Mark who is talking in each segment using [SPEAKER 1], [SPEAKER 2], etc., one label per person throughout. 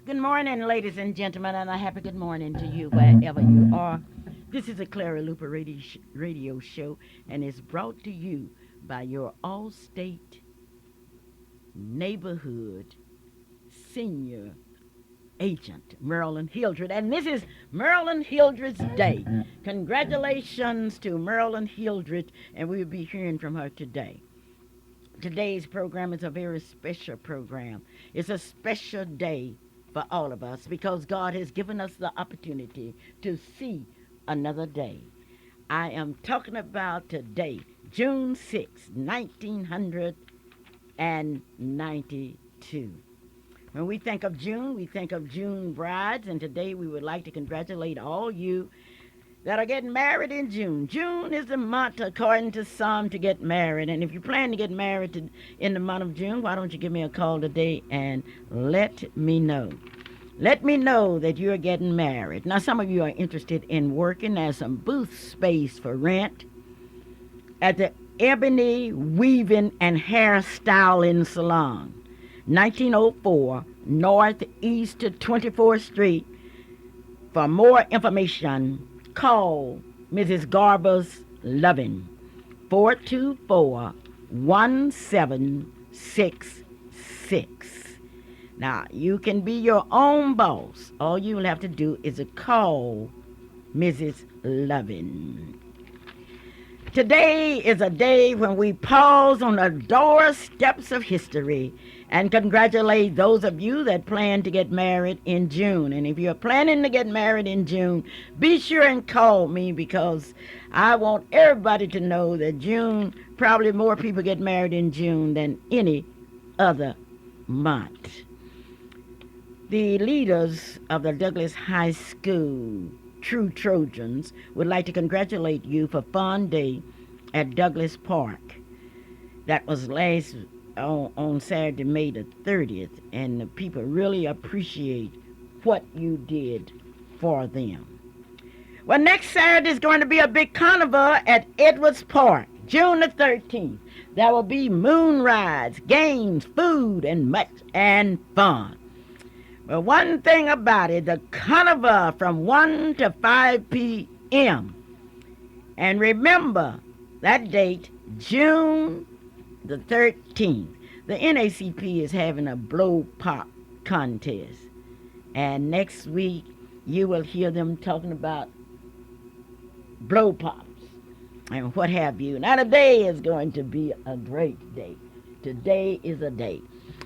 [SPEAKER 1] Good morning, ladies and gentlemen, and a happy good morning to you wherever you are. This is a Clara Luper radio show, and it's brought to you by your Allstate neighborhood senior agent, Marilyn Hildred. And this is Marilyn Hildred's day. Congratulations to Marilyn Hildred, and we'll be hearing from her today. Today's program is a very special program. It's a special day for all of us because God has given us the opportunity to see another day. I am talking about today, June 6, 1992. When we think of June, we think of June brides, and today we would like to congratulate all you that are getting married in June. June is the month, according to some, to get married. And if you plan to get married in the month of June, why don't you give me a call today and let me know. Let me know that you're getting married. Now, some of you are interested in working. There's some booth space for rent at the Ebony Weaving and Hairstyling Salon, 1904 Northeast 24th Street. For more information, call Mrs. Garber's Loving, 424-1766. Now, you can be your own boss. All you'll have to do is to call Mrs. Loving. Today is a day when we pause on the doorsteps of history and congratulate those of you that plan to get married in June. And if you're planning to get married in June, be sure and call me because I want everybody to know that June, probably more people get married in June than any other month. The leaders of the Douglas High School True Trojans would like to congratulate you for Fun Day at Douglas Park. That was last on Saturday, May the 30th, and the people really appreciate what you did for them. Well, next Saturday is going to be a big carnival at Edwards Park, June the 13th. There will be moon rides, games, food, and much and fun. Well, one thing about it, the carnival from 1 to 5 p.m. And remember that date, June the 13th. The NACP is having a blow pop contest. And next week, you will hear them talking about blow pops and what have you. Now, today is going to be a great day. Today is a day.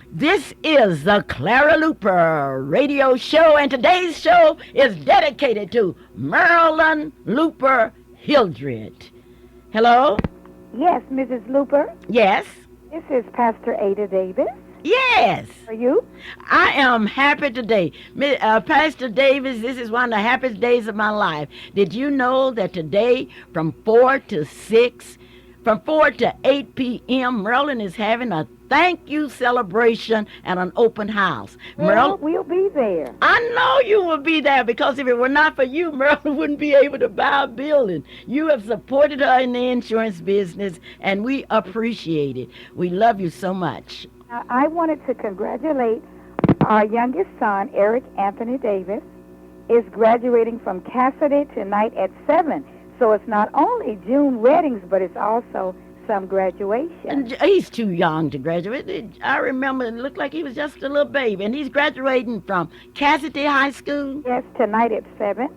[SPEAKER 1] This is the Clara Luper radio show, and today's show is dedicated to Marilyn Luper Hildred. Hello?
[SPEAKER 2] Yes, Mrs. Luper.
[SPEAKER 1] Yes?
[SPEAKER 2] This is Pastor Ada Davis.
[SPEAKER 1] Yes.
[SPEAKER 2] Are you?
[SPEAKER 1] I am happy today. Pastor Davis, this is one of the happiest days of my life. Did you know that today from 4 to 8 p.m., Marilyn is having a thank you celebration and an open house.
[SPEAKER 2] Well, we'll be there.
[SPEAKER 1] I know you will be there because if it were not for you, Marilyn wouldn't be able to buy a building. You have supported her in the insurance business, and we appreciate it. We love you so much.
[SPEAKER 2] I wanted to congratulate our youngest son, Eric Anthony Davis, is graduating from Cassidy tonight at 7. So it's not only June weddings, but it's also some graduation.
[SPEAKER 1] And he's too young to graduate. I remember it looked like he was just a little baby. And he's graduating from Cassidy High School?
[SPEAKER 2] Yes, tonight at 7.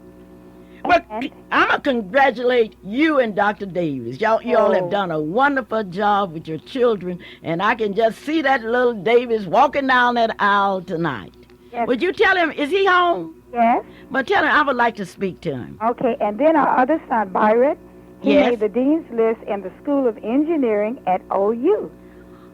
[SPEAKER 1] Well, I'm going to congratulate you and Dr. Davis. Y'all have done a wonderful job with your children. And I can just see that little Davis walking down that aisle tonight.
[SPEAKER 2] Yes.
[SPEAKER 1] Would you tell him, is he home?
[SPEAKER 2] Yes.
[SPEAKER 1] But tell him I would like to speak to him.
[SPEAKER 2] Okay, and then our other son, Byron, he
[SPEAKER 1] Yes.
[SPEAKER 2] made the dean's list in the School of Engineering at OU,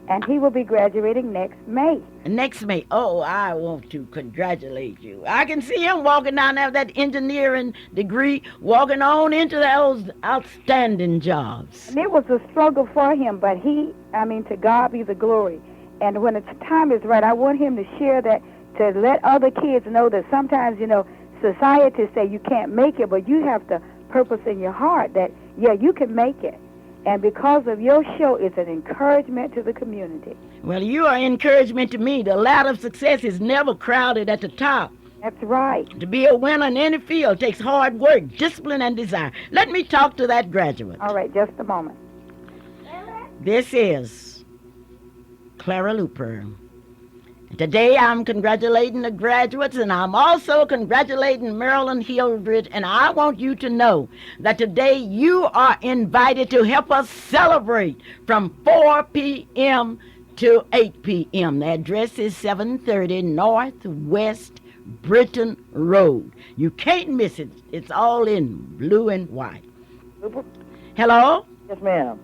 [SPEAKER 2] and he will be graduating next May.
[SPEAKER 1] Next May. Oh, I want to congratulate you. I can see him walking down there with that engineering degree, walking on into those outstanding jobs.
[SPEAKER 2] And it was a struggle for him, but to God be the glory. And when the time is right, I want him to share that, to let other kids know that sometimes, society say you can't make it, but you have the purpose in your heart that, yeah, you can make it. And because of your show, it's an encouragement to the community.
[SPEAKER 1] Well, you are encouragement to me. The ladder of success is never crowded at the top.
[SPEAKER 2] That's right.
[SPEAKER 1] To be a winner in any field takes hard work, discipline, and desire. Let me talk to that graduate.
[SPEAKER 2] All right, just a moment.
[SPEAKER 1] This is Clara Luper. Today I'm congratulating the graduates, and I'm also congratulating Marilyn Hildred, and I want you to know that today you are invited to help us celebrate from 4 p.m. to 8 p.m. The address is 730 Northwest Britton Road. You can't miss it. It's all in blue and white.
[SPEAKER 3] Luper?
[SPEAKER 1] Hello?
[SPEAKER 3] Yes, ma'am.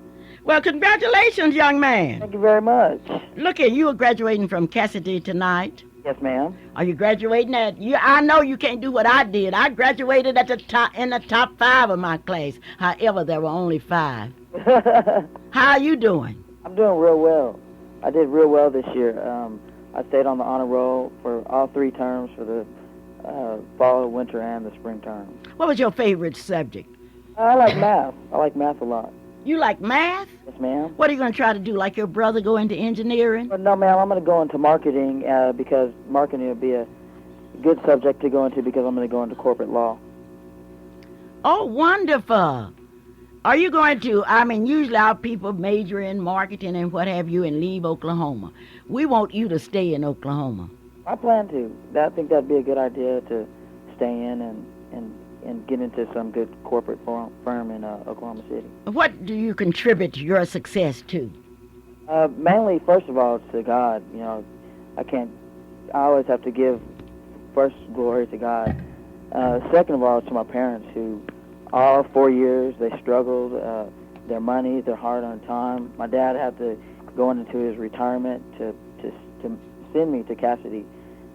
[SPEAKER 1] Well, congratulations, young man.
[SPEAKER 3] Thank you very much.
[SPEAKER 1] Look here, you are graduating from Cassidy tonight.
[SPEAKER 3] Yes, ma'am.
[SPEAKER 1] Are you graduating at? I know you can't do what I did. I graduated at the top in the top 5 of my class. However, there were only 5. How are you doing?
[SPEAKER 3] I'm doing real well. I did real well this year. I stayed on the honor roll for all 3 terms for the fall, winter, and the spring term.
[SPEAKER 1] What was your favorite subject?
[SPEAKER 3] I like math. I like math a lot.
[SPEAKER 1] You like math?
[SPEAKER 3] Yes, ma'am.
[SPEAKER 1] What are you going to try to do, like your brother, go into engineering?
[SPEAKER 3] No, ma'am, I'm going to go into marketing because marketing would be a good subject to go into because I'm going to go into corporate law.
[SPEAKER 1] Oh, wonderful. Are you going to, usually our people major in marketing and what have you and leave Oklahoma. We want you to stay in Oklahoma.
[SPEAKER 3] I plan to. I think that'd be a good idea to stay in and get into some good corporate firm in Oklahoma City.
[SPEAKER 1] What do you contribute to your success to?
[SPEAKER 3] Mainly, first of all, it's to God. You know, I always have to give first glory to God. Second of all, to my parents who all 4 years they struggled, their money, their hard-earned time. My dad had to go into his retirement to send me to Cassidy.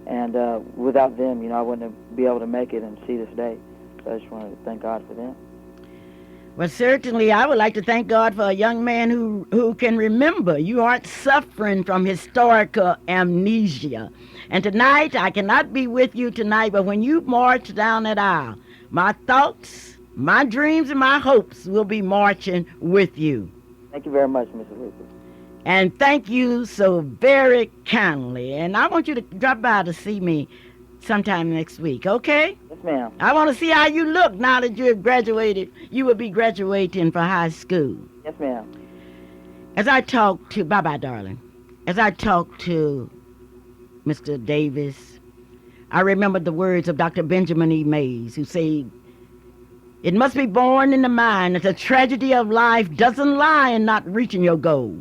[SPEAKER 3] And without them, I wouldn't be able to make it and see this day. So I just wanted to thank God for them.
[SPEAKER 1] Well, certainly, I would like to thank God for a young man who can remember. You aren't suffering from historical amnesia. And tonight, I cannot be with you tonight, but when you march down that aisle, my thoughts, my dreams, and my hopes will be marching with you.
[SPEAKER 3] Thank you very much, Mrs. Luper.
[SPEAKER 1] And thank you so very kindly. And I want you to drop by to see me sometime next week, okay?
[SPEAKER 3] Yes, ma'am.
[SPEAKER 1] I want to see how you look now that you have graduated. You will be graduating for high school.
[SPEAKER 3] Yes, ma'am.
[SPEAKER 1] As I talk to, bye-bye, darling. As I talk to Mr. Davis, I remember the words of Dr. Benjamin E. Mays, who said, "It must be born in the mind that the tragedy of life doesn't lie in not reaching your goal.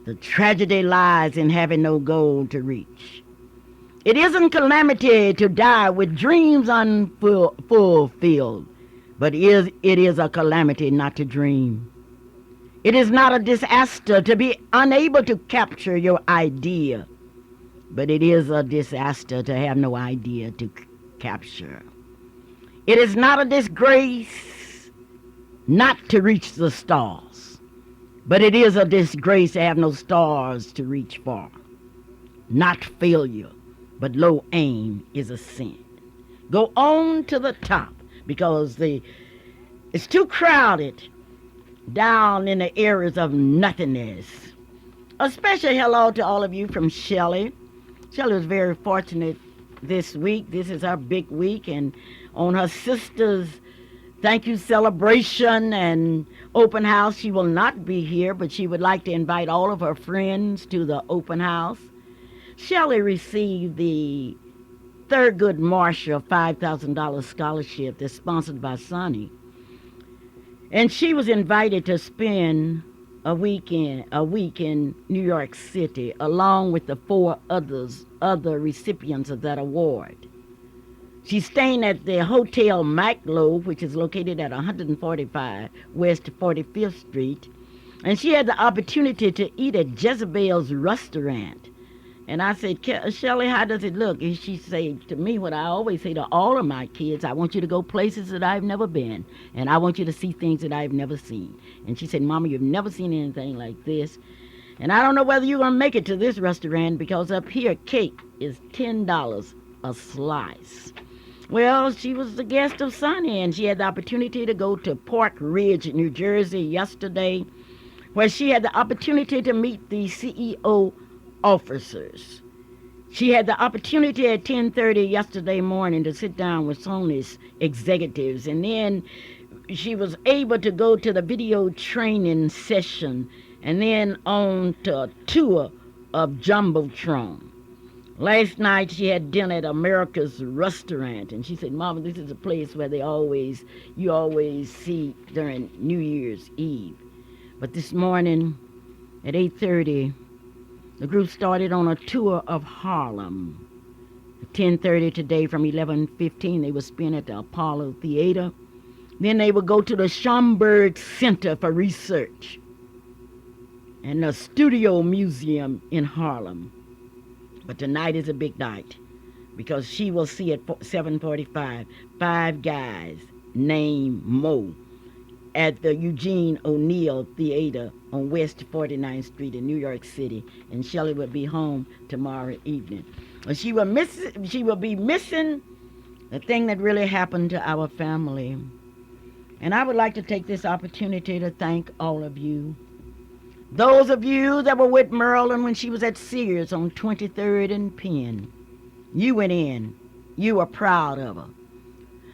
[SPEAKER 1] The tragedy lies in having no goal to reach. It isn't calamity to die with dreams unfulfilled, but it is a calamity not to dream. It is not a disaster to be unable to capture your idea, but it is a disaster to have no idea to capture. It is not a disgrace not to reach the stars, but it is a disgrace to have no stars to reach for. Not failure, but low aim is a sin. Go on to the top because it's too crowded down in the areas of nothingness." A special hello to all of you from Shelley. Shelley was very fortunate this week. This is her big week, and on her sister's thank you celebration and open house, she will not be here, but she would like to invite all of her friends to the open house. Shelley received the Thurgood Marshall $5,000 scholarship that's sponsored by Sonny. And she was invited to spend a week in New York City along with the 4 other recipients of that award. She's staying at the Hotel Maclo, which is located at 145 West 45th Street. And she had the opportunity to eat at Jezebel's restaurant. And I said, "Shelley, how does it look?" And she said to me what I always say to all of my kids: I want you to go places that I've never been, and I want you to see things that I've never seen. And she said, "Mama, you've never seen anything like this. And I don't know whether you're going to make it to this restaurant because up here cake is $10 a slice." Well, she was the guest of Sonny, and she had the opportunity to go to Park Ridge, New Jersey yesterday, where she had the opportunity to meet the CEO officers. She had the opportunity at 10:30 yesterday morning to sit down with Sony's executives, and then she was able to go to the video training session and then on to a tour of Jumbotron. Last night she had dinner at America's Restaurant, and she said, "Mama, this is a place where you always see during New Year's Eve." But this morning at 8:30, the group started on a tour of Harlem. At 10:30 today, from 11:15, they would spend at the Apollo Theater. Then they would go to the Schomburg Center for Research and the Studio Museum in Harlem. But tonight is a big night because she will see at 7:45 five guys named Mo at the Eugene O'Neill Theater on West 49th Street in New York City, and Shelley will be home tomorrow evening. And she will be missing the thing that really happened to our family. And I would like to take this opportunity to thank all of you. Those of you that were with Marilyn when she was at Sears on 23rd and Penn. You went in. You were proud of her.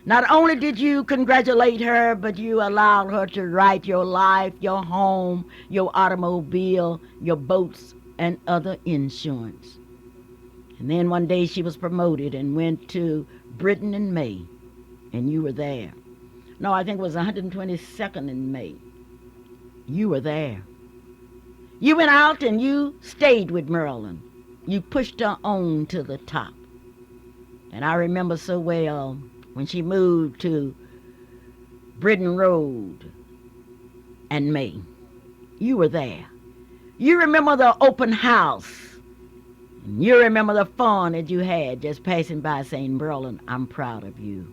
[SPEAKER 1] Not only did you congratulate her, but you allowed her to write your life, your home, your automobile, your boats, and other insurance. And then one day she was promoted and went to Britain in May, and you were there. No, I think it was 122nd in May. You were there. You went out and you stayed with Marilyn. You pushed her on to the top. And I remember so well when she moved to Britain Road and May. You were there. You remember the open house. And you remember the fun that you had just passing by saying, "Marilyn, I'm proud of you."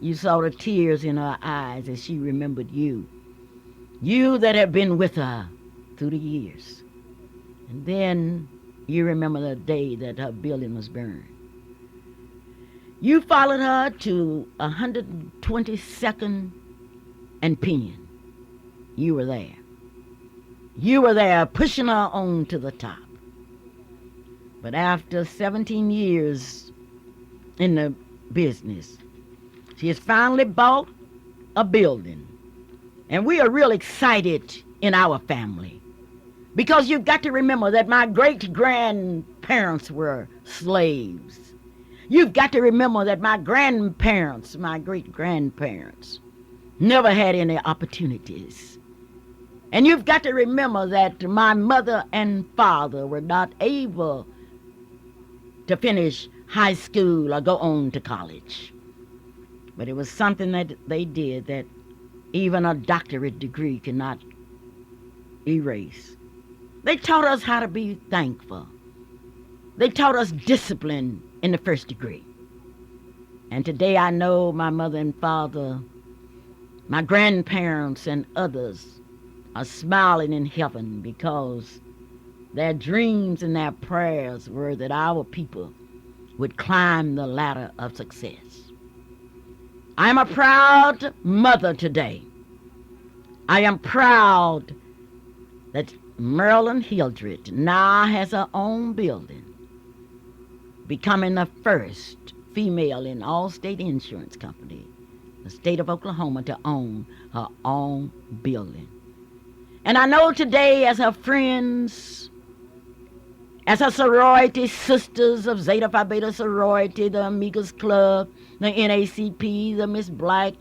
[SPEAKER 1] You saw the tears in her eyes as she remembered you. You that have been with her through the years. And then you remember the day that her building was burned. You followed her to 122nd and Penn. You were there. You were there pushing her on to the top. But after 17 years in the business, she has finally bought a building. And we are real excited in our family. Because you've got to remember that my great-grandparents were slaves. You've got to remember that my grandparents, my great-grandparents, never had any opportunities. And you've got to remember that my mother and father were not able to finish high school or go on to college. But it was something that they did that even a doctorate degree cannot erase. They taught us how to be thankful. They taught us discipline in the first degree. And today I know my mother and father, my grandparents and others are smiling in heaven because their dreams and their prayers were that our people would climb the ladder of success. I am a proud mother today. I am proud that Marilyn Hildred now has her own building, becoming the first female in Allstate Insurance Company, the state of Oklahoma, to own her own building. And I know today, as her friends, as her sorority sisters of Zeta Phi Beta sorority, the Amigas Club, the NACP, the Miss Black,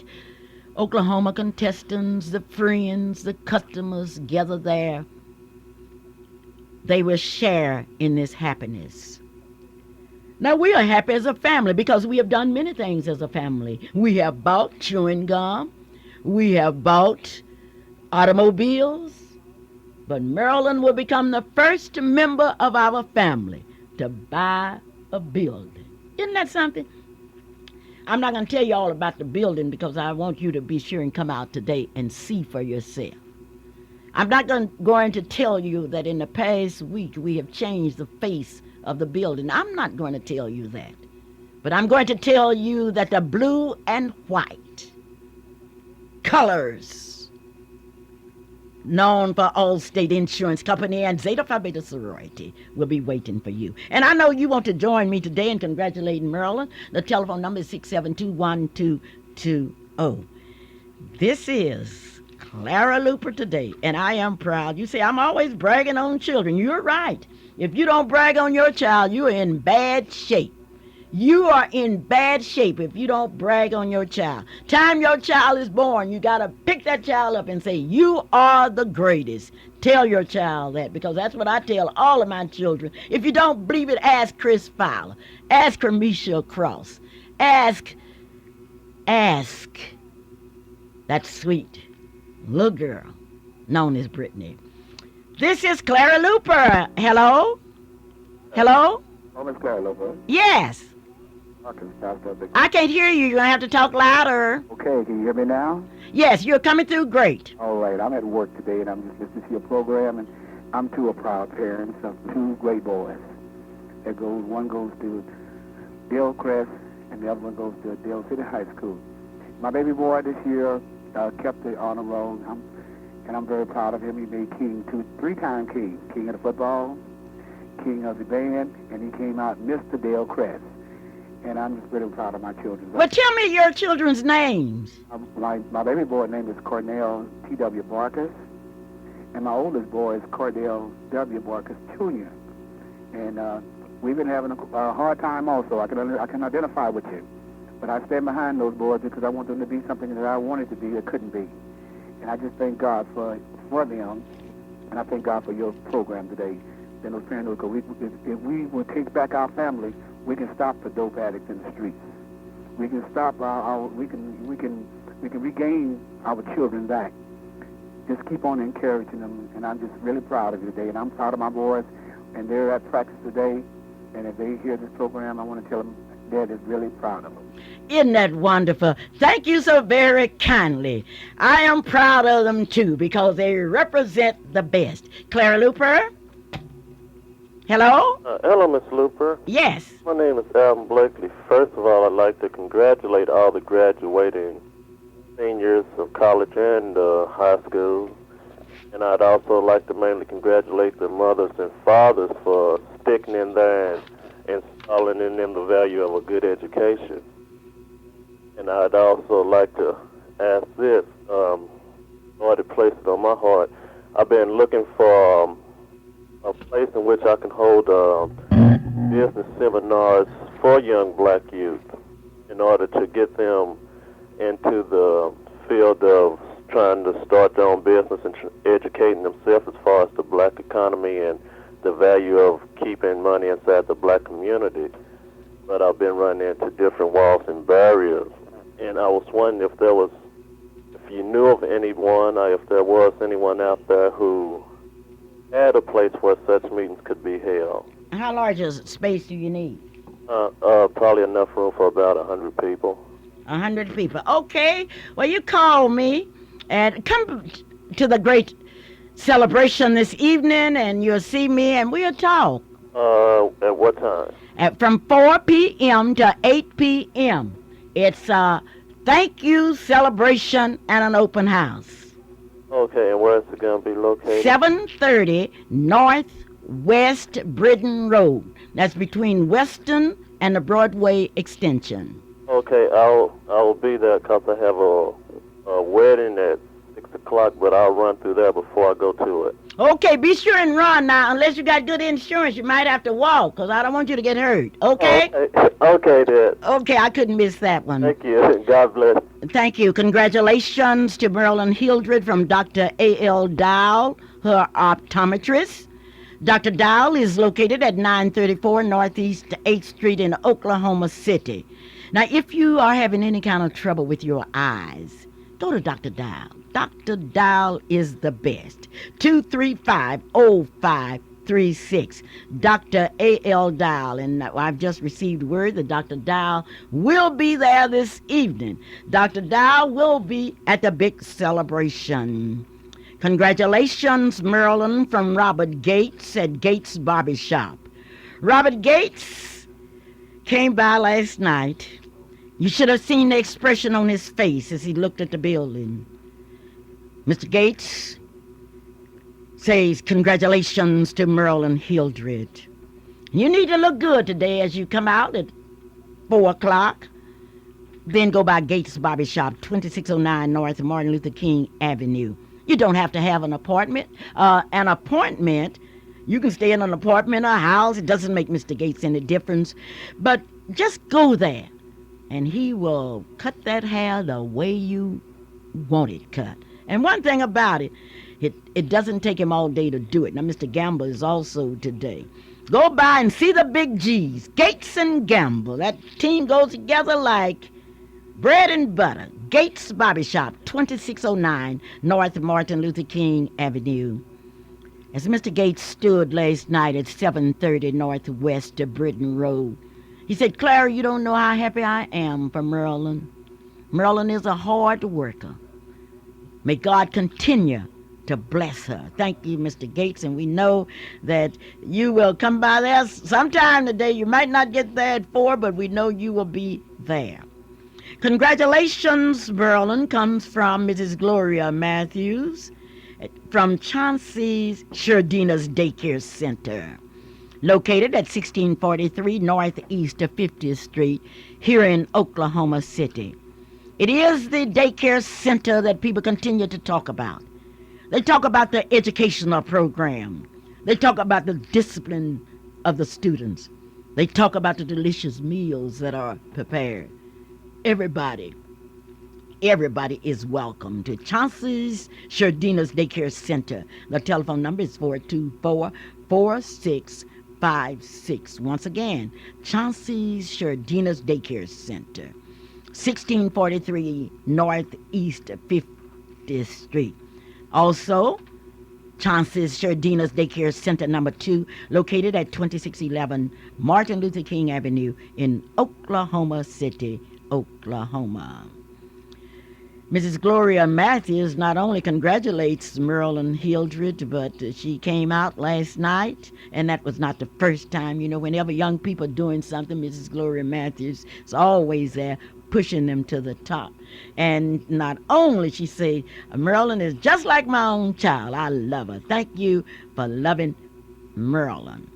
[SPEAKER 1] Oklahoma contestants, the friends, the customers gather there, they will share in this happiness. Now, we are happy as a family because we have done many things as a family. We have bought chewing gum. We have bought automobiles. But Marilyn will become the first member of our family to buy a building. Isn't that something? I'm not going to tell you all about the building because I want you to be sure and come out today and see for yourself. I'm not going to tell you that in the past week we have changed the face of the building. I'm not going to tell you that. But I'm going to tell you that the blue and white colors, known for Allstate Insurance Company and Zeta Phi Beta Sorority, will be waiting for you. And I know you want to join me today in congratulating Maryland. The telephone number is 672-1220. This is Clara Luper today, and I am proud. You say, I'm always bragging on children. You're right. If you don't brag on your child, you're in bad shape. You are in bad shape if you don't brag on your child. Time your child is born, you got to pick that child up and say, you are the greatest. Tell your child that, because that's what I tell all of my children. If you don't believe it, ask Chris Fowler. Ask Hermesia Cross. Ask that sweet little girl known as Brittany. This is Clara Luper. Hello? Hello?
[SPEAKER 4] Oh, Miss Clara Luper.
[SPEAKER 1] Yes. I can't hear you. You're going to have to talk louder.
[SPEAKER 4] Okay, can you hear me now?
[SPEAKER 1] Yes, you're coming through great.
[SPEAKER 4] All right, I'm at work today, and I'm just listening to your program, and I'm two proud parents of two great boys. One goes to Dale Crest, and the other one goes to Dale City High School. My baby boy this year kept the honor roll, and I'm very proud of him. He made three-time king of the football, king of the band, and he came out Mr. Dale Crest. And I'm just really proud of my children.
[SPEAKER 1] Well, tell me your children's names.
[SPEAKER 4] My baby boy's name is Cornell T.W. Barkus, and my oldest boy is Cordell W. Barkus Jr. And we've been having a hard time also. I can identify with you. But I stand behind those boys because I want them to be something that I wanted to be that couldn't be. And I just thank God for them, and I thank God for your program today. Then those parents, if we will take back our family, we can stop the dope addicts in the streets. We can stop we can regain our children back. Just keep on encouraging them, and I'm just really proud of you today. And I'm proud of my boys, and they're at practice today. And if they hear this program, I want to tell them Dad is really proud of them.
[SPEAKER 1] Isn't that wonderful? Thank you so very kindly. I am proud of them too because they represent the best. Clara Luper? Hello?
[SPEAKER 5] Hello, Miss Luper.
[SPEAKER 1] Yes.
[SPEAKER 5] My name is Alvin Blakely. First of all, I'd like to congratulate all the graduating seniors of college and high school. And I'd also like to mainly congratulate the mothers and fathers for sticking in there and installing in them the value of a good education. And I'd also like to ask this, Lord, it placed it on my heart. I've been looking for a place in which I can hold business seminars for young black youth in order to get them into the field of trying to start their own business and educating themselves as far as the black economy and the value of keeping money inside the black community. But I've been running into different walls and barriers, and I was wondering if you knew of anyone, or if there was anyone out there who had a place where such meetings could be held.
[SPEAKER 1] How large a space do you need?
[SPEAKER 5] Probably enough room for about 100 people.
[SPEAKER 1] 100 people. Okay. Well, you call me and come to the great celebration this evening, and you'll see me, and we'll talk.
[SPEAKER 5] At what time?
[SPEAKER 1] From 4 p.m. to 8 p.m. It's a thank you celebration and an open house.
[SPEAKER 5] Okay, and where is it going to be located?
[SPEAKER 1] 730 Northwest Britton Road. That's between Weston and the Broadway Extension.
[SPEAKER 5] Okay, I'll be there because I have a wedding at 6 o'clock, but I'll run through there before I go to it.
[SPEAKER 1] Okay, be sure and run now. Unless you got good insurance, you might have to walk because I don't want you to get hurt. Okay?
[SPEAKER 5] Okay, Dad.
[SPEAKER 1] Okay, I couldn't miss that one.
[SPEAKER 5] Thank you. God bless.
[SPEAKER 1] Thank you. Congratulations to Marilyn Hildred from Dr. A.L. Dowell, her optometrist. Dr. Dowell is located at 934 Northeast 8th Street in Oklahoma City. Now, if you are having any kind of trouble with your eyes, go to Dr. Dowell. Dr. Dowell is the best. 235-0536. Dr. A.L. Dowell. And I've just received word that Dr. Dowell will be there this evening. Dr. Dowell will be at the big celebration. Congratulations, Marilyn, from Robert Gates at Gates Barbershop. Robert Gates came by last night. You should have seen the expression on his face as he looked at the building. Mr. Gates says congratulations to Merlin Hildred. You need to look good today as you come out at 4 o'clock. Then go by Gates Barber Shop, 2609 North Martin Luther King Avenue. You don't have to have an appointment. You can stay in an apartment or a house. It doesn't make Mr. Gates any difference. But just go there, and he will cut that hair the way you want it cut. And one thing about it, it doesn't take him all day to do it. Now, Mr. Gamble is also today. Go by and see the big G's, Gates and Gamble. That team goes together like bread and butter. Gates Barber Shop, 2609 North Martin Luther King Avenue. As Mr. Gates stood last night at 730 Northwest Britain Road, he said, Clara, you don't know how happy I am for Merlin. Merlin is a hard worker. May God continue to bless her. Thank you, Mr. Gates, and we know that you will come by there sometime today. You might not get there at 4, but we know you will be there. Congratulations, Merlin, comes from Mrs. Gloria Matthews from Chauncey's Sherdina's Daycare Center, located at 1643 Northeast 50th Street here in Oklahoma City. It is the daycare center that people continue to talk about. They talk about the educational program. They talk about the discipline of the students. They talk about the delicious meals that are prepared. Everybody is welcome to Chauncey's Sherdina's Daycare Center. The telephone number is 424-4656. Once again, Chauncey's Sherdina's Daycare Center, 1643 Northeast 50th Street. Also, Chauncey's Sherdina's Daycare Center number 2, located at 2611 Martin Luther King Avenue in Oklahoma City, Oklahoma. Mrs. Gloria Matthews not only congratulates Merlin Hildred, but she came out last night, and that was not the first time. You know, whenever young people are doing something, Mrs. Gloria Matthews is always there pushing them to the top. And not only, she say, Merlin is just like my own child. I love her. Thank you for loving Merlin.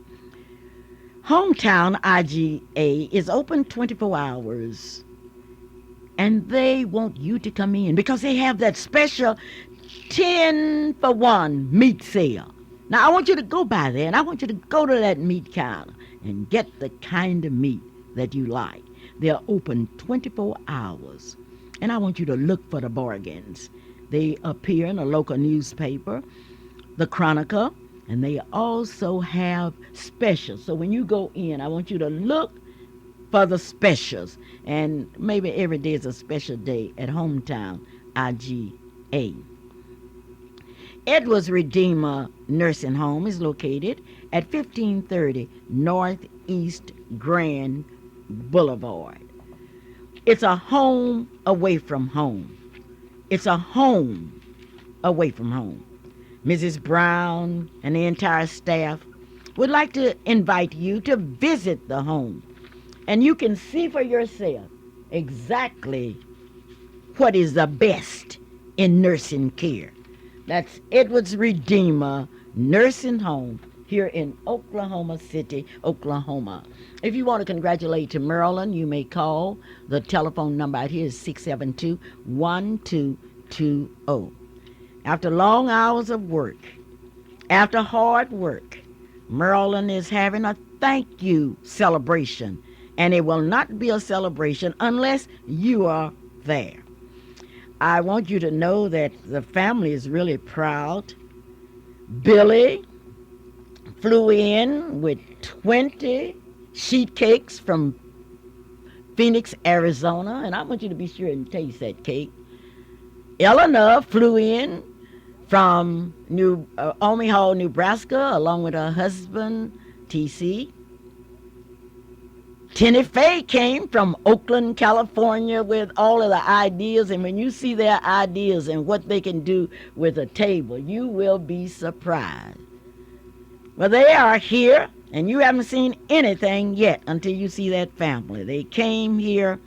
[SPEAKER 1] Hometown IGA is open 24 hours. And they want you to come in because they have that special 10-for-1 meat sale. Now, I want you to go by there, and I want you to go to that meat counter and get the kind of meat that you like. They're open 24 hours, and I want you to look for the bargains. They appear in a local newspaper, the Chronicle, and they also have specials. So when you go in, I want you to look for the specials, and maybe every day is a special day at Hometown IGA. Edwards Redeemer Nursing Home is located at 1530 Northeast Grand Boulevard. It's a home away from home. It's a home away from home. Mrs. Brown and the entire staff would like to invite you to visit the home, and you can see for yourself exactly what is the best in nursing care. That's Edwards Redeemer Nursing Home here in Oklahoma City, Oklahoma. If you want to congratulate to Merlin, you may call. The telephone number out here is 672-1220. After long hours of work, after hard work, Merlin is having a thank you celebration. And it will not be a celebration unless you are there. I want you to know that the family is really proud. Billy flew in with 20 sheet cakes from Phoenix, Arizona, and I want you to be sure and taste that cake. Eleanor flew in from Army Hall, Nebraska, along with her husband, T.C. Tenny Faye came from Oakland, California with all of the ideas, and when you see their ideas and what they can do with a table, you will be surprised. Well, they are here, And you haven't seen anything yet until you see that family. They came here,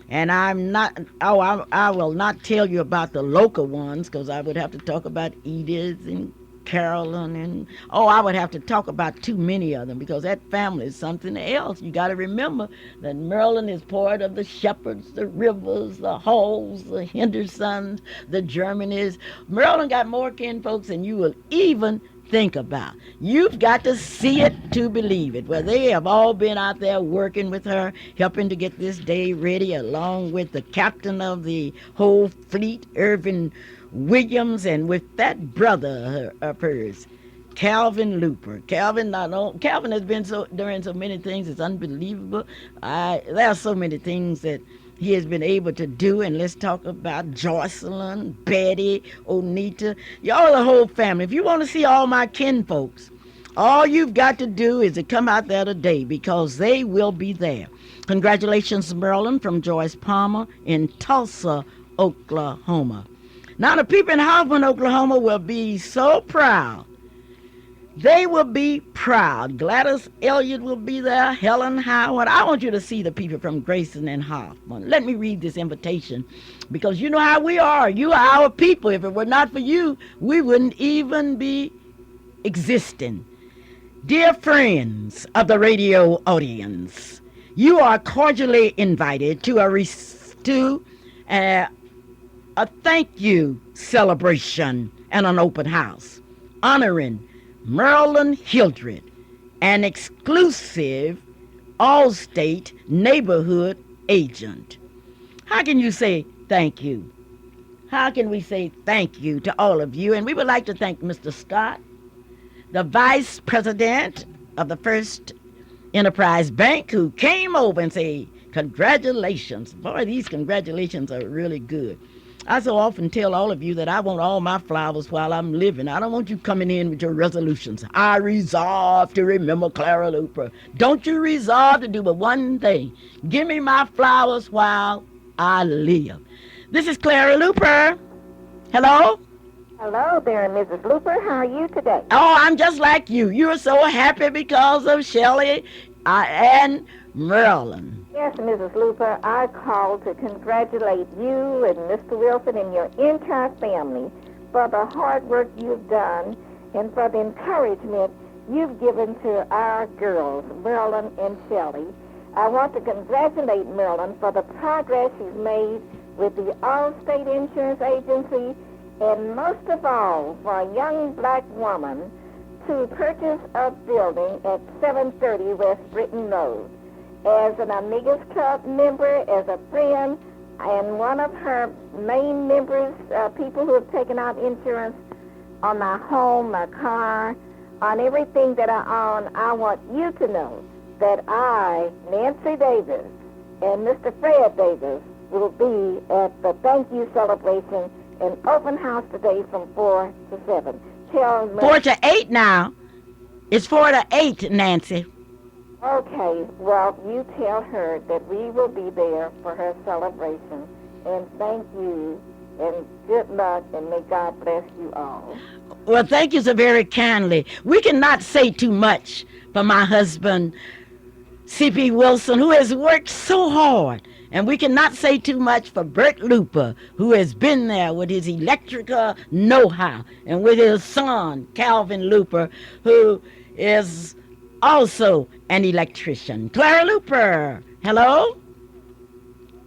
[SPEAKER 1] and I will not tell you about the local ones because I would have to talk about Edith and Carolyn, and I would have to talk about too many of them because that family is something else. You got to remember that Maryland is part of the Shepherds, the Rivers, the Halls, the Hendersons, the Germanys. Maryland got more kin folks than you will even think about. You've got to see it to believe it. Well, they have all been out there working with her, helping to get this day ready, along with the captain of the whole fleet, Irvin Williams, and with that brother of hers, Calvin Luper. Calvin has been doing so many things, it's unbelievable. There are so many things that he has been able to do, and let's talk about Jocelyn, Betty, Onita, y'all, the whole family. If you want to see all my kin folks, all you've got to do is to come out there today because they will be there. Congratulations, Maryland, from Joyce Palmer in Tulsa, Oklahoma. Now, the people in Hoffman, Oklahoma will be so proud. They will be proud. Gladys Elliott will be there, Helen Howard. I want you to see the people from Grayson and Hoffman. Let me read this invitation because you know how we are. You are our people. If it were not for you, we wouldn't even be existing. Dear friends of the radio audience, you are cordially invited to a thank you celebration and an open house honoring Maryland Hildred, an exclusive Allstate neighborhood agent. How can you say thank you? How can we say thank you to all of you? And we would like to thank Mr. Scott, the vice president of the First Enterprise Bank, who came over and said, congratulations. Boy, these congratulations are really good. I so often tell all of you that I want all my flowers while I'm living. I don't want you coming in with your resolutions. I resolve to remember Clara Luper. Don't you resolve to do but one thing. Give me my flowers while I live. This is Clara Luper. Hello?
[SPEAKER 6] Hello there, Mrs. Luper. How are you today?
[SPEAKER 1] Oh, I'm just like you. You're so happy because of Shelley and Maryland.
[SPEAKER 6] Yes, Mrs. Luper, I called to congratulate you and Mr. Wilson and your entire family for the hard work you've done and for the encouragement you've given to our girls, Marilyn and Shelley. I want to congratulate Marilyn for the progress she's made with the Allstate Insurance Agency, and most of all, for a young black woman to purchase a building at 730 West Britton Road. As an Amigas Club member, as a friend, and one of her main members, people who have taken out insurance on my home, my car, on everything that I own, I want you to know that I, Nancy Davis, and Mr. Fred Davis will be at the thank you celebration in open house today from 4 to 7.
[SPEAKER 1] 4 to 8 now. It's 4 to 8, Nancy.
[SPEAKER 6] Okay, well, you tell her that we will be there for her celebration. And thank you, and good luck, and may God bless you all.
[SPEAKER 1] Well, thank you so very kindly. We cannot say too much for my husband, C.P. Wilson, who has worked so hard. And we cannot say too much for Bert Luper, who has been there with his electrical know-how, and with his son, Calvin Luper, who is also an electrician. Clara Luper, hello?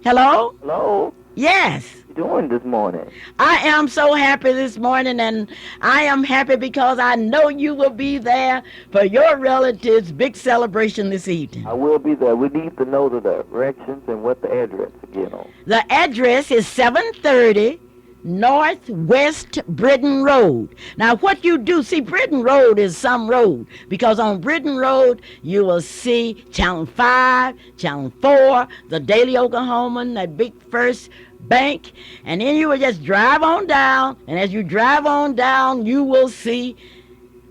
[SPEAKER 1] Hello?
[SPEAKER 3] Hello?
[SPEAKER 1] Yes.
[SPEAKER 3] What you doing this morning?
[SPEAKER 1] I am so happy this morning, and I am happy because I know you will be there for your relatives' big celebration this evening.
[SPEAKER 3] I will be there. We need to know the directions and what the address again on.
[SPEAKER 1] The address is 730 Northwest Britton Road. Now, what you do, see, Britton Road is some road, because on Britton Road, you will see Channel 5, Channel 4, the Daily Oklahoman, that big First Bank, and then you will just drive on down, and as you drive on down, you will see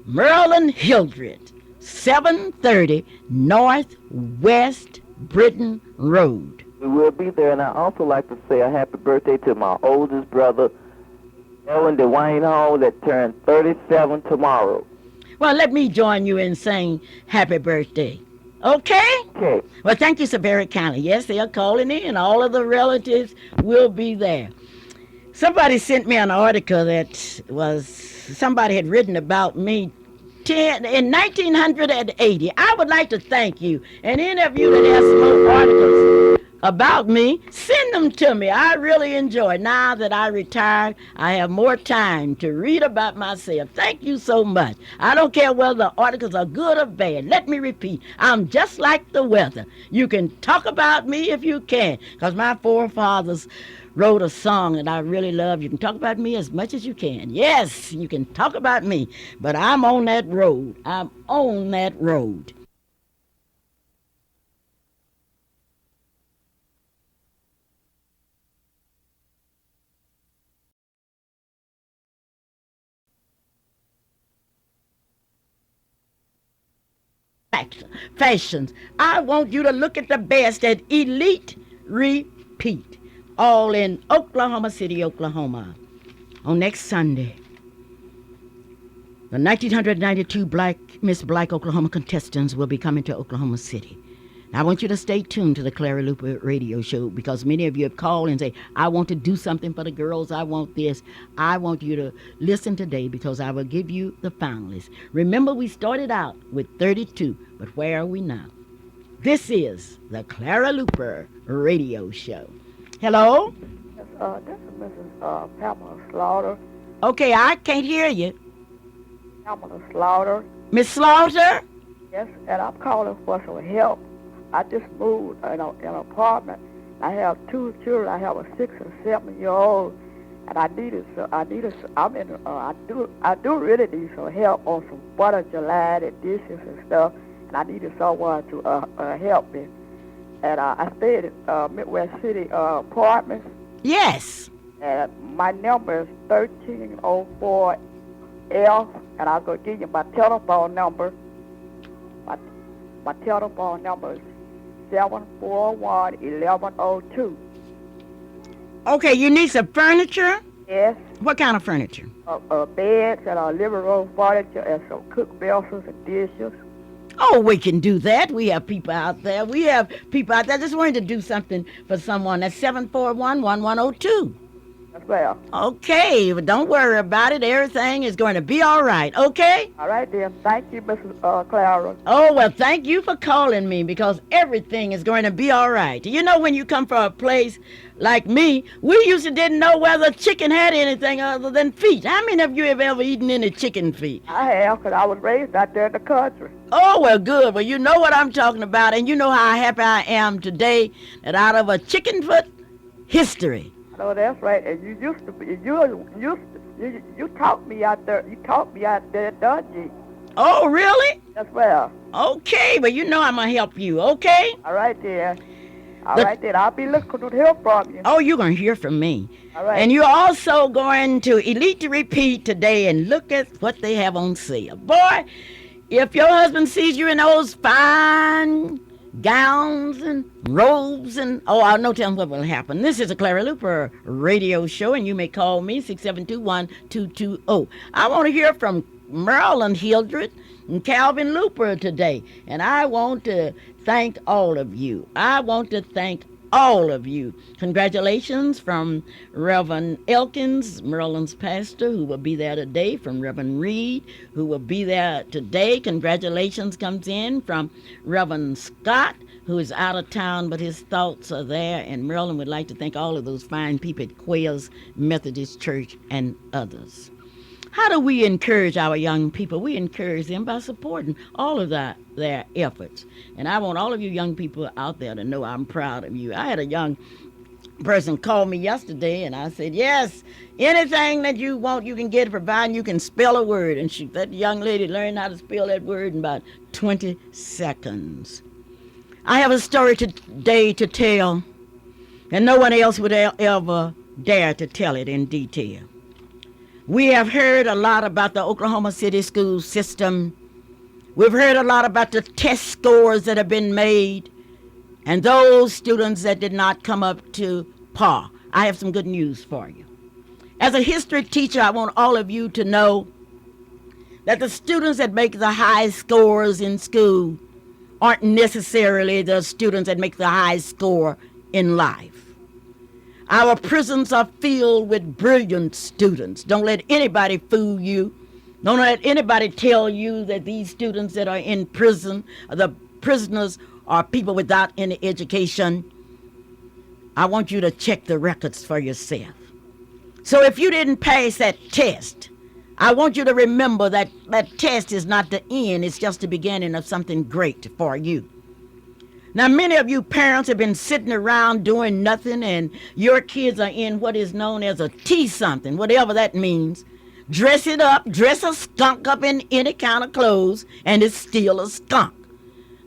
[SPEAKER 1] Maryland Hildred, 730 Northwest Britton Road.
[SPEAKER 3] We will be there, and I also like to say a happy birthday to my oldest brother, Ellen DeWayne Hall, that turned 37 tomorrow.
[SPEAKER 1] Well, let me join you in saying happy birthday. Okay?
[SPEAKER 4] Okay.
[SPEAKER 1] Well, thank you so very kindly. Yes, they are calling in. All of the relatives will be there. Somebody sent me an article that was somebody had written about me in 1980. I would like to thank you. And any of you that have some more articles about me, send them to me. I really enjoy. Now that I retired, I have more time to read about myself. Thank you so much. I don't care whether the articles are good or bad. Let me repeat, I'm just like the weather. You can talk about me if you can, because my forefathers wrote a song that I really love. You can talk about me as much as you can. Yes, you can talk about me, but I'm on that road. I'm on that road. Fashions. I want you to look at the best at Elite Repeat, all in Oklahoma City, Oklahoma, on next Sunday. The 1992 Miss Black Oklahoma contestants will be coming to Oklahoma City. Now, I want you to stay tuned to the Clara Luper radio show, because many of you have called and say, I want to do something for the girls. I want this. I want you to listen today, because I will give you the finalists. Remember, we started out with 32, but where are we now? This is the Clara Luper radio show. Hello?
[SPEAKER 7] Yes, this is Mrs. Pamela Slaughter.
[SPEAKER 1] Okay, I can't hear you.
[SPEAKER 7] Pamela Slaughter.
[SPEAKER 1] Miss Slaughter?
[SPEAKER 7] Yes, and I'm calling for some help. I just moved in an apartment. I have two children. I have a 6 and 7-year-old, and I do really need some help on some butter, July, and dishes and stuff, and I needed someone to help me. And I stayed at Midwest City Apartments.
[SPEAKER 1] Yes.
[SPEAKER 7] And my number is 1304F, and I'm going to give you my telephone number. My telephone number is 741-1102.
[SPEAKER 1] Okay, you need some furniture?
[SPEAKER 7] Yes.
[SPEAKER 1] What kind of furniture?
[SPEAKER 7] Beds and living room furniture and some cook vessels and dishes.
[SPEAKER 1] Oh, we can do that. We have people out there. Just wanted to do something for someone. That's 741-1102.
[SPEAKER 7] Yes, ma'am.
[SPEAKER 1] Okay, but don't worry about it. Everything is going to be all right, okay?
[SPEAKER 7] All right, then. Thank you, Mrs. Clara.
[SPEAKER 1] Oh, well, thank you for calling me, because everything is going to be all right. You know, when you come from a place like me, we used to didn't know whether chicken had anything other than feet. How many of you have ever eaten any chicken feet?
[SPEAKER 7] I have, because I was raised out there in the country.
[SPEAKER 1] Oh, well, good. Well, you know what I'm talking about, and you know how happy I am today that out of a chicken foot, history.
[SPEAKER 7] Oh, that's right. And you used to be, you taught me out there. You taught me out there at Dodgy.
[SPEAKER 1] Oh, really?
[SPEAKER 7] Yes, ma'am.
[SPEAKER 1] Okay, well, you know I'm going to help you, okay?
[SPEAKER 7] All right, then. All right, then. I'll be looking to hear from you.
[SPEAKER 1] Oh, you're going to hear from me.
[SPEAKER 7] All right.
[SPEAKER 1] And you're also going to Elite to Repeat today and look at what they have on sale. Boy, if your husband sees you in those fine gowns and robes and, I know tell him what will happen. This is a Clara Luper radio show, and you may call me 672-1220. I want to hear from Marilyn Hildred and Calvin Luper today, and I want to thank all of you. Congratulations from Reverend Elkins, Maryland's pastor, who will be there today, from Reverend Reed, who will be there today. Congratulations comes in from Reverend Scott, who is out of town, but his thoughts are there. And Maryland would like to thank all of those fine people at Quayle's Methodist Church and others. How do we encourage our young people? We encourage them by supporting all of their efforts. And I want all of you young people out there to know I'm proud of you. I had a young person call me yesterday, and I said, yes, anything that you want, you can get, providing you can spell a word. And that young lady learned how to spell that word in about 20 seconds. I have a story today to tell, and no one else would ever dare to tell it in detail. We have heard a lot about the Oklahoma City school system. We've heard a lot about the test scores that have been made and those students that did not come up to par. I have some good news for you. As a history teacher, I want all of you to know that the students that make the high scores in school aren't necessarily the students that make the high score in life. Our prisons are filled with brilliant students. Don't let anybody fool you. Don't let anybody tell you that these students that are in prison, the prisoners, are people without any education. I want you to check the records for yourself. So if you didn't pass that test, I want you to remember that that test is not the end. It's just the beginning of something great for you. Now, many of you parents have been sitting around doing nothing, and your kids are in what is known as a T-something, whatever that means. Dress it up, dress a skunk up in any kind of clothes, and it's still a skunk.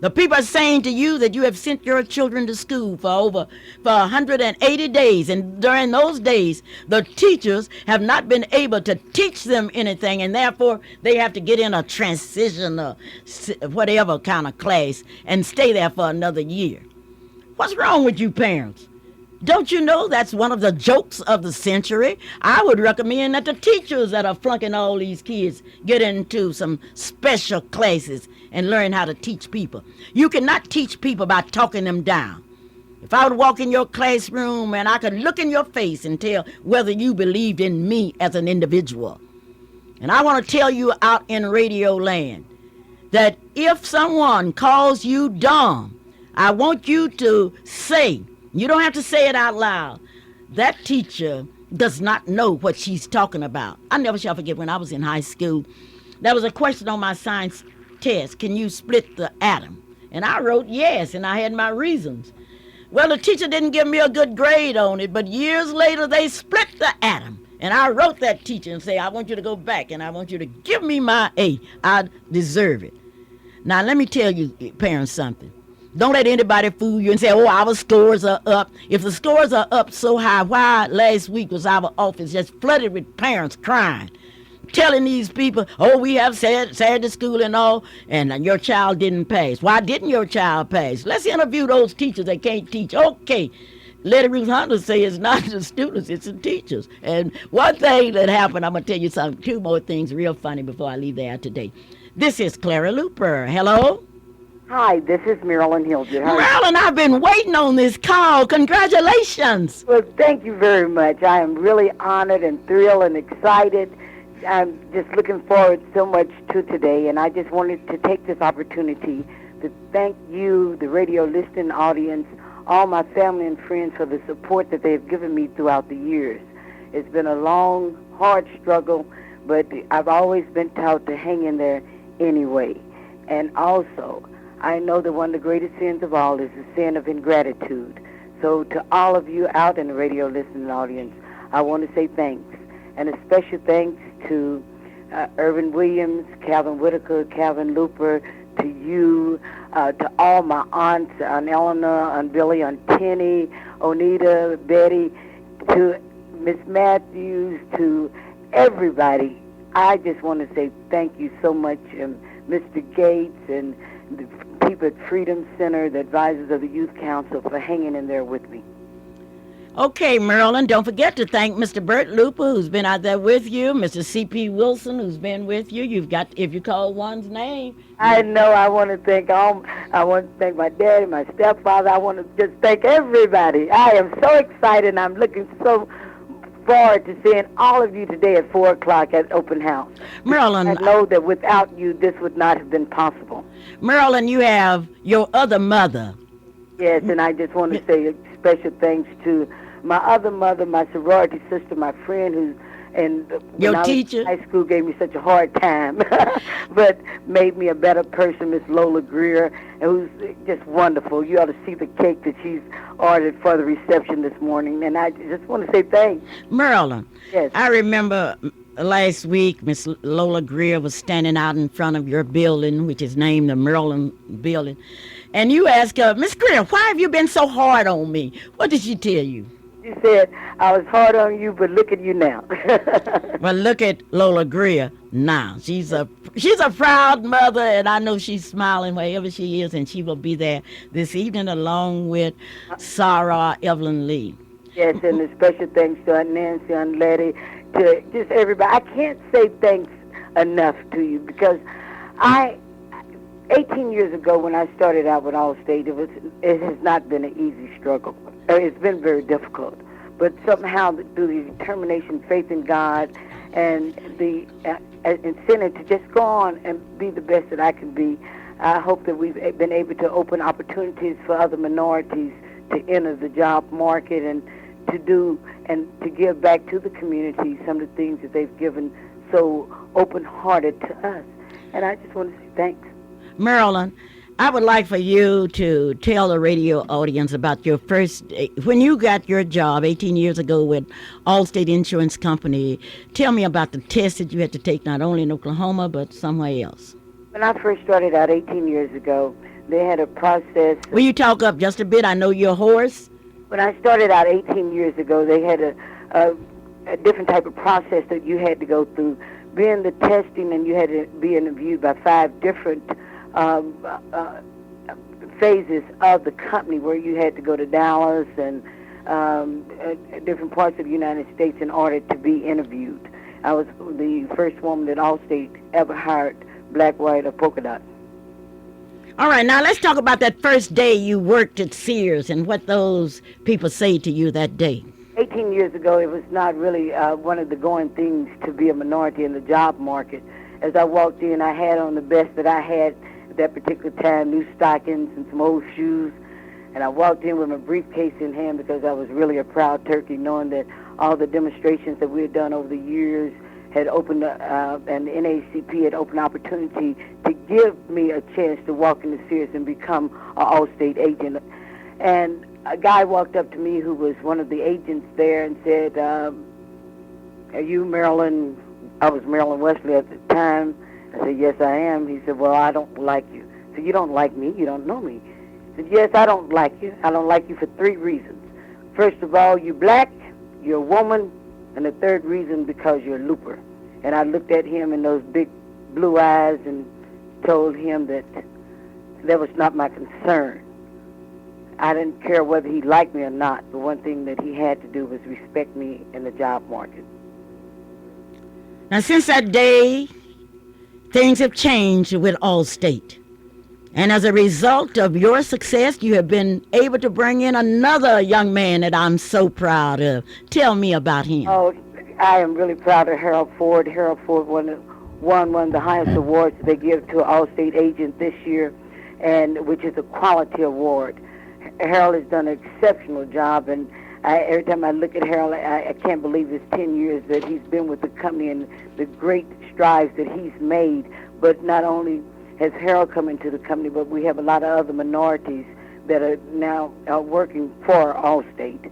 [SPEAKER 1] The people are saying to you that you have sent your children to school for 180 days, and during those days, the teachers have not been able to teach them anything, and therefore they have to get in a transition or whatever kind of class and stay there for another year. What's wrong with you parents? Don't you know that's one of the jokes of the century? I would recommend that the teachers that are flunking all these kids get into some special classes and learn how to teach people. You cannot teach people by talking them down. If I would walk in your classroom and I could look in your face and tell whether you believed in me as an individual. And I want to tell you out in radio land that if someone calls you dumb, I want you to say, you don't have to say it out loud, that teacher does not know what she's talking about. I never shall forget when I was in high school, there was a question on my science test, can you split the atom? And I wrote yes, and I had my reasons. Well, the teacher didn't give me a good grade on it, but years later they split the atom. And I wrote that teacher and say, I want you to go back and I want you to give me my A. I deserve it. Now, let me tell you, parents, something. Don't let anybody fool you and say, oh, our scores are up. If the scores are up so high, why last week was our office just flooded with parents crying, telling these people, oh, we have Saturday school and all, and your child didn't pass. Why didn't your child pass? Let's interview those teachers that can't teach. Okay, Lady Ruth Hunter say it's not the students, it's the teachers. And one thing that happened, I'm going to tell you something, two more things real funny before I leave there today. This is Clara Luper. Hello?
[SPEAKER 8] Hi, this is Marilyn Hilger.
[SPEAKER 1] Marilyn, I've been waiting on this call. Congratulations.
[SPEAKER 8] Well, thank you very much. I am really honored and thrilled and excited. I'm just looking forward so much to today, and I just wanted to take this opportunity to thank you, the radio listening audience, all my family and friends for the support that they've given me throughout the years. It's been a long, hard struggle, but I've always been taught to hang in there anyway. And also, I know that one of the greatest sins of all is the sin of ingratitude. So to all of you out in the radio listening audience, I want to say thanks. And a special thanks to Irvin Williams, Calvin Whitaker, Calvin Luper, to you, to all my aunts, Aunt Eleanor, Aunt Billy, Aunt Tenny, Onita, Betty, to Miss Matthews, to everybody. I just want to say thank you so much, Mr. Gates and the people at Freedom Center, the advisors of the Youth Council, for hanging in there with me.
[SPEAKER 1] Okay, Marilyn, don't forget to thank Mr. Bert Luper, who's been out there with you, Mr. C.P. Wilson, who's been with you. You've got, if you call one's name.
[SPEAKER 8] I know. I want to thank my daddy, my stepfather. I want to just thank everybody. I am so excited, and I'm looking so forward to seeing all of you today at 4 o'clock at Open House.
[SPEAKER 1] Marilyn,
[SPEAKER 8] I know that without you, this would not have been possible.
[SPEAKER 1] Marilyn, you have your other mother.
[SPEAKER 8] Yes, and I just want to say special thanks to my other mother, my sorority sister, my friend who's
[SPEAKER 1] your teacher
[SPEAKER 8] in high school gave me such a hard time, but made me a better person, Miss Lola Greer, who's just wonderful. You ought to see the cake that she's ordered for the reception this morning, and I just want to say thanks.
[SPEAKER 1] Marilyn,
[SPEAKER 8] yes.
[SPEAKER 1] I remember last week Miss Lola Greer was standing out in front of your building, which is named the Maryland Building, and you asked her, Miss Greer, why have you been so hard on me? What did she tell you?
[SPEAKER 8] She said, I was hard on you, but look at you now.
[SPEAKER 1] Well, look at Lola Greer now. She's a proud mother, and I know she's smiling wherever she is, and she will be there this evening along with Sarah Evelyn Lee.
[SPEAKER 8] Yes, and a special thanks to Aunt Nancy, Aunt Letty, to just everybody. I can't say thanks enough to you, because I 18 years ago when I started out with Allstate, it has not been an easy struggle. It's been very difficult, but somehow through the determination, faith in God, and the incentive to just go on and be the best that I can be, I hope that we've been able to open opportunities for other minorities to enter the job market and to do and to give back to the community some of the things that they've given so open-hearted to us. And I just want to say thanks.
[SPEAKER 1] Marilyn, I would like for you to tell the radio audience about your first, when you got your job 18 years ago with Allstate Insurance Company. Tell me about the test that you had to take not only in Oklahoma but somewhere else.
[SPEAKER 8] When I first started out 18 years ago, they had a process.
[SPEAKER 1] Will you talk up just a bit? I know you're hoarse.
[SPEAKER 8] When I started out 18 years ago, they had a different type of process that you had to go through. Being the testing, and you had to be interviewed by 5 different phases of the company, where you had to go to Dallas and different parts of the United States in order to be interviewed. I was the first woman that Allstate ever hired, black, white, or polka dot.
[SPEAKER 1] All right, now let's talk about that first day you worked at Sears and what those people say to you that day.
[SPEAKER 8] 18 years ago, it was not really one of the going things to be a minority in the job market. As I walked in, I had on the best that I had at that particular time, new stockings and some old shoes. And I walked in with my briefcase in hand because I was really a proud turkey, knowing that all the demonstrations that we had done over the years had opened, and the NAACP had opened opportunity to give me a chance to walk into Sears and become an Allstate agent. And a guy walked up to me who was one of the agents there and said, "Are you Marilyn?" I was Marilyn Wesley at the time. I said, "Yes, I am." He said, "Well, I don't like you." I said, "You don't like me? You don't know me." He said, "Yes, I don't like you. I don't like you for 3 reasons. First of all, you're black, you're a woman, and the third reason, because you're Luper." And I looked at him in those big blue eyes and told him that was not my concern. I didn't care whether he liked me or not. The one thing that he had to do was respect me in the job market.
[SPEAKER 1] Now, since that day, things have changed with Allstate. And as a result of your success, you have been able to bring in another young man that I'm so proud of. Tell me about him.
[SPEAKER 8] Oh, I am really proud of Harold Ford. Harold Ford won one of the highest awards they give to an Allstate agent this year, and which is a quality award. Harold has done an exceptional job, and every time I look at Harold, I can't believe it's 10 years that he's been with the company and the great strides that he's made. But not only has Harold come into the company, but we have a lot of other minorities that are now working for Allstate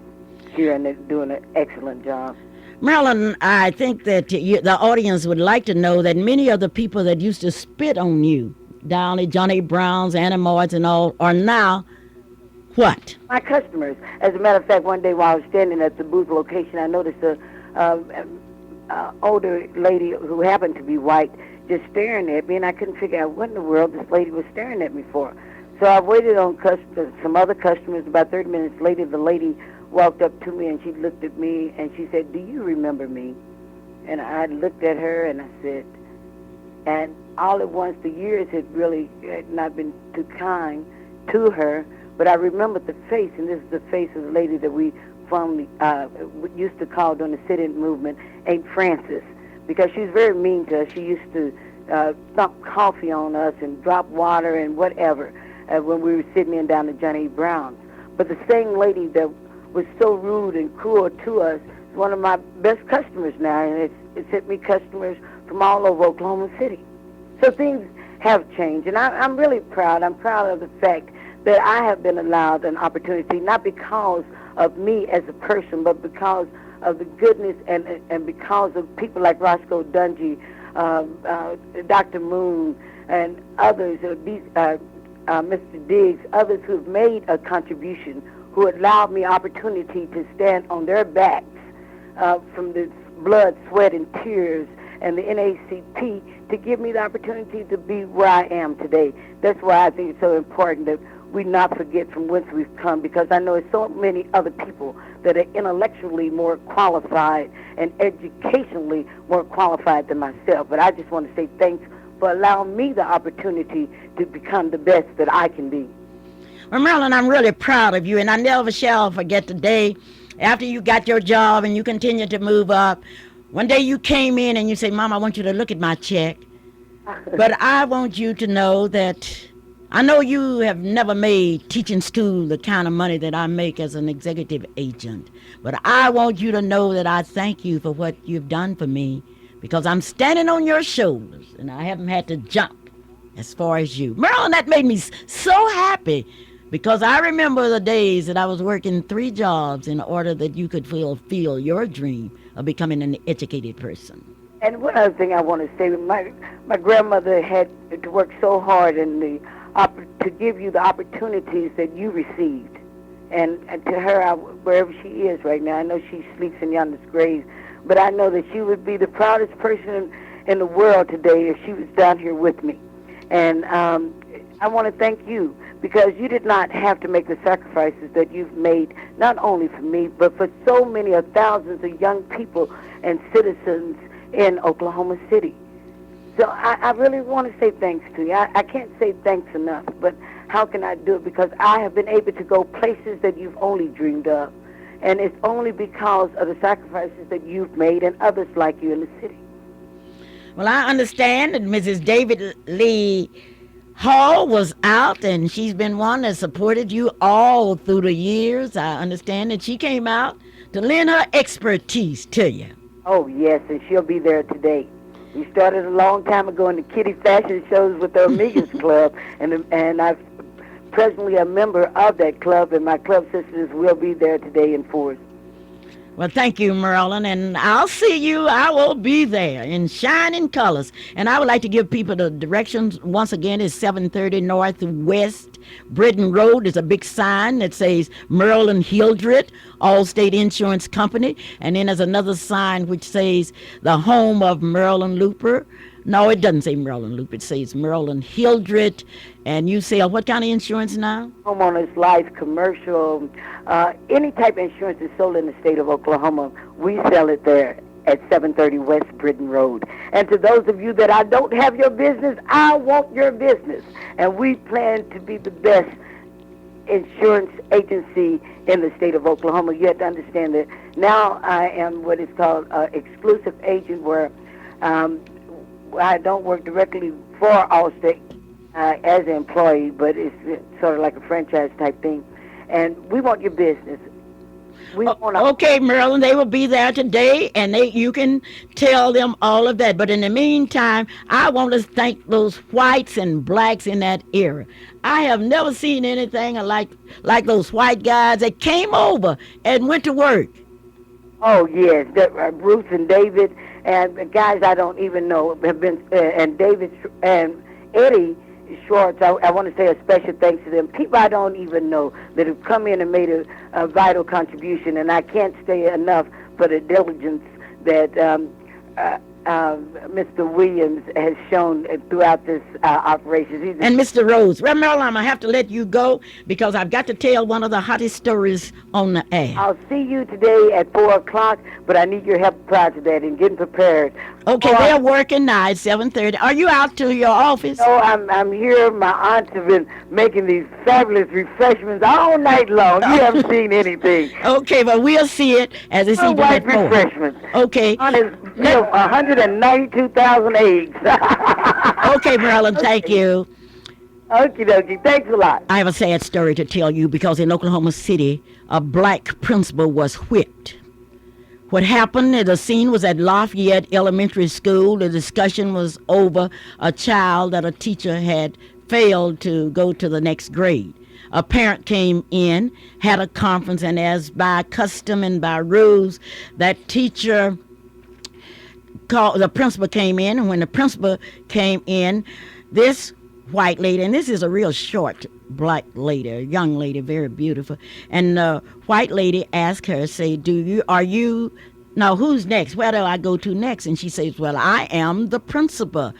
[SPEAKER 8] here, and they're doing an excellent job.
[SPEAKER 1] Marilyn, I think that the audience would like to know that many of the people that used to spit on you, down at Johnny Brown's, Animoids and all, are now what?
[SPEAKER 8] My customers. As a matter of fact, one day while I was standing at the booth location, I noticed a older lady who happened to be white just staring at me, and I couldn't figure out what in the world this lady was staring at me for. So I waited on some other customers. About 30 minutes later, the lady walked up to me, and she looked at me, and she said, "Do you remember me?" And I looked at her, and I said, and all at once, the years had really not been too kind to her, but I remembered the face, and this is the face of the lady that we formerly used to call during the sit-in movement Aunt Frances, because she was very mean to us. She used to dump coffee on us and drop water and whatever when we were sitting in down at Johnny Brown's. But the same lady that was so rude and cruel to us is one of my best customers now, and it's sent me customers from all over Oklahoma City. So things have changed, and I'm really proud. I'm proud of the fact that I have been allowed an opportunity, not because of me as a person, but because of the goodness and because of people like Roscoe Dungy, Dr. Moon, and others, Mr. Diggs, others who have made a contribution, who allowed me opportunity to stand on their backs from the blood, sweat, and tears, and the NAACP to give me the opportunity to be where I am today. That's why I think it's so important that we not forget from whence we've come, because I know there's so many other people that are intellectually more qualified and educationally more qualified than myself. But I just want to say thanks for allowing me the opportunity to become the best that I can be.
[SPEAKER 1] Well, Marilyn, I'm really proud of you, and I never shall forget the day after you got your job and you continued to move up. One day you came in and you said, Mom, I want you to look at my check. But I want you to know that I know you have never made teaching school the kind of money that I make as an executive agent. But I want you to know that I thank you for what you've done for me, because I'm standing on your shoulders and I haven't had to jump as far as you. Marilyn, that made me so happy, because I remember the days that I was working 3 jobs in order that you could fulfill your dream of becoming an educated person.
[SPEAKER 8] And one other thing I want to say, my grandmother had to work so hard to give you the opportunities that you received. And to her, wherever she is right now, I know she sleeps in yonder's grave, but I know that she would be the proudest person in the world today if she was down here with me. And I want to thank you, because you did not have to make the sacrifices that you've made, not only for me, but for so many thousands of young people and citizens in Oklahoma City. So I really want to say thanks to you. I can't say thanks enough, but how can I do it? Because I have been able to go places that you've only dreamed of. And it's only because of the sacrifices that you've made and others like you in the city.
[SPEAKER 1] Well, I understand that Mrs. David Lee Hall was out, and she's been one that supported you all through the years. I understand that she came out to lend her expertise to you.
[SPEAKER 8] Oh, yes, and she'll be there today. We started a long time ago in the kiddie fashion shows with the Amigas Club, and I'm presently a member of that club, and my club sisters will be there today in force.
[SPEAKER 1] Well, thank you, Marilyn, and I'll see you. I will be there in shining colors. And I would like to give people the directions. Once again, it's 730 Northwest Britton Road. There's a big sign that says Marilyn Hildred, Allstate Insurance Company. And then there's another sign which says the home of Marilyn Luper. No, it doesn't say Marilyn Luper. It says Marilyn Hildred. And you sell what kind of insurance now?
[SPEAKER 8] Homeowners, life, commercial, any type of insurance is sold in the state of Oklahoma. We sell it there at 730 West Britton Road. And to those of you that I don't have your business, I want your business. And we plan to be the best insurance agency in the state of Oklahoma. You have to understand that now I am what is called an exclusive agent, where I don't work directly for Allstate as an employee, but it's sort of like a franchise type thing. And we want your business.
[SPEAKER 1] Okay, Marilyn, they will be there today, and you can tell them all of that. But in the meantime, I want to thank those whites and blacks in that era. I have never seen anything like those white guys that came over and went to work.
[SPEAKER 8] Oh, yes, Bruce and David, and the guys I don't even know have been, and David and Eddie Schwartz. I want to say a special thanks to them. People I don't even know that have come in and made a vital contribution, and I can't say enough for the diligence that Mr. Williams has shown throughout this operation.
[SPEAKER 1] And Mr. Rose. Well, Marilyn, I'm going to have to let you go because I've got to tell one of the hottest stories on the air.
[SPEAKER 8] I'll see you today at 4 o'clock, but I need your help prior to that in getting prepared.
[SPEAKER 1] Okay, they're working now at 7:30. Are you out to your office?
[SPEAKER 8] No, I'm here. My aunts have been making these fabulous refreshments all night long. You haven't seen anything.
[SPEAKER 1] Okay, but we'll see it as it's even
[SPEAKER 8] white
[SPEAKER 1] before.
[SPEAKER 8] refreshments.
[SPEAKER 1] Okay.
[SPEAKER 8] On his 192,000 eggs.
[SPEAKER 1] Okay, Marilyn, thank you.
[SPEAKER 8] Okie dokie. Thanks a lot.
[SPEAKER 1] I have a sad story to tell you because in Oklahoma City, a black principal was whipped. What happened, the scene was at Lafayette Elementary School. The discussion was over a child that a teacher had failed to go to the next grade. A parent came in, had a conference, and as by custom and by rules, that teacher called, the principal came in, and when the principal came in, this white lady, and this is a real short black lady, a young lady, very beautiful, and the white lady asked her, say, are you now who's next? Where do I go to next? And she says, well, I am the principal,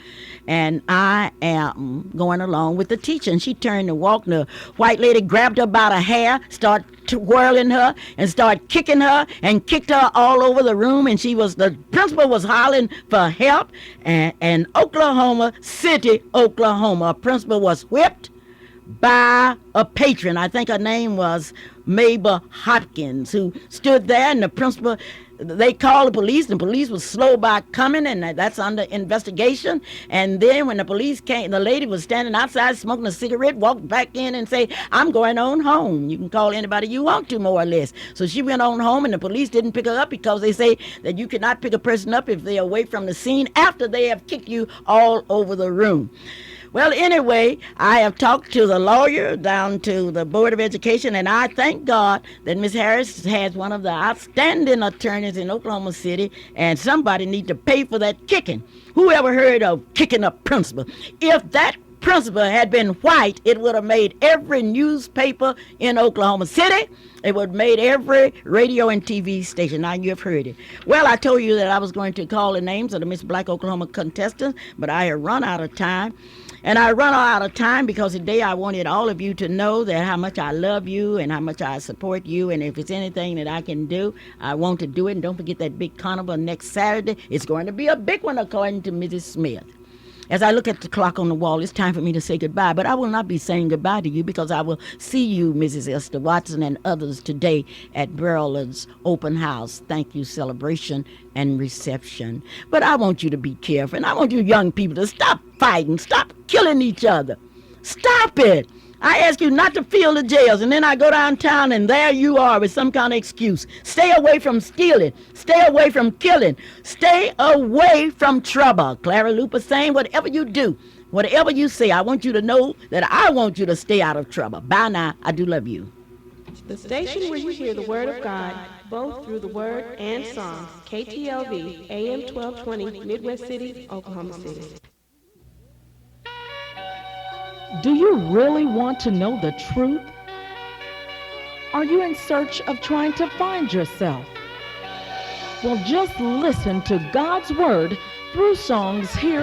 [SPEAKER 1] and I am going along with the teacher. And she turned to walk, and the white lady grabbed her by the hair, started whirling her, and started kicking her, and kicked her all over the room. And the principal was hollering for help. And Oklahoma City, Oklahoma, a principal was whipped by a patron. I think her name was Mabel Hopkins, who stood there, and the principal, they called the police, and the police was slow by coming, and that's under investigation. And then when the police came, the lady was standing outside smoking a cigarette, walked back in and say, I'm going on home. You can call anybody you want to, more or less. So she went on home, and the police didn't pick her up because they say that you cannot pick a person up if they're away from the scene after they have kicked you all over the room. Well, anyway, I have talked to the lawyer down to the Board of Education, and I thank God that Ms. Harris has one of the outstanding attorneys in Oklahoma City, and somebody needs to pay for that kicking. Who ever heard of kicking a principal? If that principal had been white, it would have made every newspaper in Oklahoma City. It would have made every radio and TV station. Now you've heard it. Well, I told you that I was going to call the names of the Miss Black Oklahoma contestants, but I have run out of time. And I run out of time because today I wanted all of you to know that how much I love you and how much I support you. And if it's anything that I can do, I want to do it. And don't forget that big carnival next Saturday. It's going to be a big one, according to Mrs. Smith. As I look at the clock on the wall, it's time for me to say goodbye. But I will not be saying goodbye to you because I will see you, Mrs. Esther Watson, and others today at Berlin's open house thank you celebration and reception. But I want you to be careful, and I want you young people to stop fighting, stop killing each other. Stop it. I ask you not to fill the jails, and then I go downtown, and there you are with some kind of excuse. Stay away from stealing. Stay away from killing. Stay away from trouble. Clara, Luper saying, whatever you do, whatever you say, I want you to know that I want you to stay out of trouble. Bye now. I do love you.
[SPEAKER 9] The station where you hear the word of God, both through the word and songs. KTLV, AM 1220, Midwest City, Oklahoma City.
[SPEAKER 10] Do you really want to know the truth? Are you in search of trying to find yourself? Well, just listen to God's word through songs here